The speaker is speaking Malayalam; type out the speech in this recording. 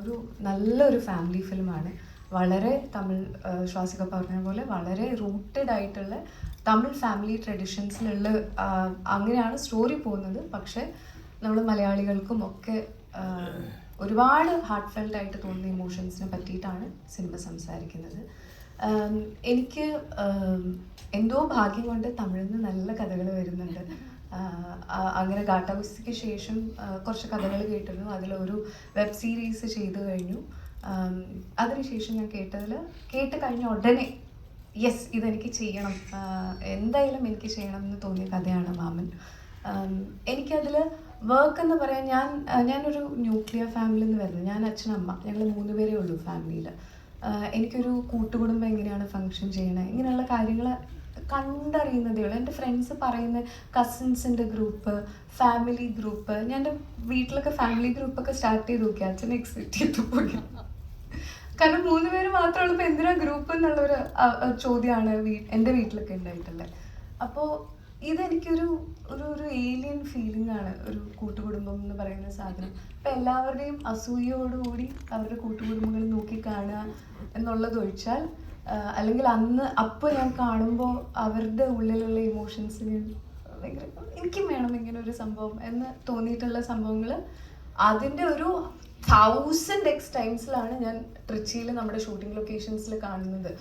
ഒരു നല്ലൊരു ഫാമിലി ഫിലിമാണ്. വളരെ തമിഴ്, ശ്വാസിക പറഞ്ഞ പോലെ വളരെ റൂട്ടഡ് ആയിട്ടുള്ള തമിഴ് ഫാമിലി ട്രഡീഷൻസിലുള്ള അങ്ങനെയാണ് സ്റ്റോറി പോകുന്നത്. പക്ഷേ നമ്മൾ മലയാളികൾക്കും ഒക്കെ ഒരുപാട് ഹാർട്ട് ഫെൽറ്റ് ആയിട്ട് തോന്നുന്ന ഇമോഷൻസിനെ പറ്റിയിട്ടാണ് സിനിമ സംസാരിക്കുന്നത്. എനിക്ക് എന്തോ ഭാഗ്യം കൊണ്ട് തമിഴിൽ നിന്ന് നല്ല കഥകൾ വരുന്നുണ്ട്. അങ്ങനെ ഗാട്ടാഗുസ്തിക്ക് ശേഷം കുറച്ച് കഥകൾ കേട്ടിരുന്നു. അതിലൊരു വെബ് സീരീസ് ചെയ്തു കഴിഞ്ഞു. അതിനുശേഷം ഞാൻ കേട്ട് കഴിഞ്ഞ ഉടനെ യെസ് ഇതെനിക്ക് ചെയ്യണം, എന്തായാലും എനിക്ക് ചെയ്യണം എന്ന് തോന്നിയ കഥയാണ് മാമൻ. എനിക്കതിൽ വർക്ക് എന്ന് പറയാൻ, ഞാനൊരു ന്യൂക്ലിയർ ഫാമിലിയിൽ നിന്ന് വരുന്നത്. ഞാൻ അച്ഛനമ്മ ഞങ്ങൾ 3 പേരേ ഉള്ളൂ ഫാമിലിയിൽ. എനിക്കൊരു കൂട്ടുകുടുംബം എങ്ങനെയാണ് ഫങ്ഷൻ ചെയ്യണത്, ഇങ്ങനെയുള്ള കാര്യങ്ങൾ കണ്ടറിയുന്നതേ ഉള്ളൂ. എൻ്റെ ഫ്രണ്ട്സ് പറയുന്ന കസിൻസിൻ്റെ ഗ്രൂപ്പ്, ഫാമിലി ഗ്രൂപ്പ്, ഞാൻ എൻ്റെ വീട്ടിലൊക്കെ ഫാമിലി ഗ്രൂപ്പൊക്കെ സ്റ്റാർട്ട് ചെയ്ത് നോക്കി. അച്ഛനെ എക്സിറ്റ് ചെയ്തു പോയി. കാരണം 3 പേര് മാത്രമേ ഉള്ളപ്പോൾ എന്തിനാ ഗ്രൂപ്പ് എന്നുള്ളൊരു ചോദ്യമാണ് എൻ്റെ വീട്ടിലൊക്കെ ഉണ്ടായിട്ടുള്ളത്. അപ്പോൾ ഇതെനിക്കൊരു ഒരു ഏലിയൻ ഫീലിംഗ് ആണ് ഒരു കൂട്ടുകുടുംബം എന്ന് പറയുന്ന സാധനം. അപ്പം എല്ലാവരുടെയും അസൂയയോടുകൂടി അവരുടെ കൂട്ടുകുടുംബങ്ങൾ നോക്കി കാണുക എന്നുള്ളതൊഴിച്ചാൽ, അല്ലെങ്കിൽ അപ്പോൾ ഞാൻ കാണുമ്പോൾ അവരുടെ ഉള്ളിലുള്ള ഇമോഷൻസിന് ഭയങ്കര എനിക്കും വേണം ഇങ്ങനെ ഒരു സംഭവം എന്ന് തോന്നിയിട്ടുള്ള സംഭവങ്ങൾ അതിൻ്റെ ഒരു 1000x ടൈംസിലാണ് ഞാൻ ട്രിച്ചിയിൽ നമ്മുടെ ഷൂട്ടിംഗ് ലൊക്കേഷൻസിൽ കാണുന്നത്.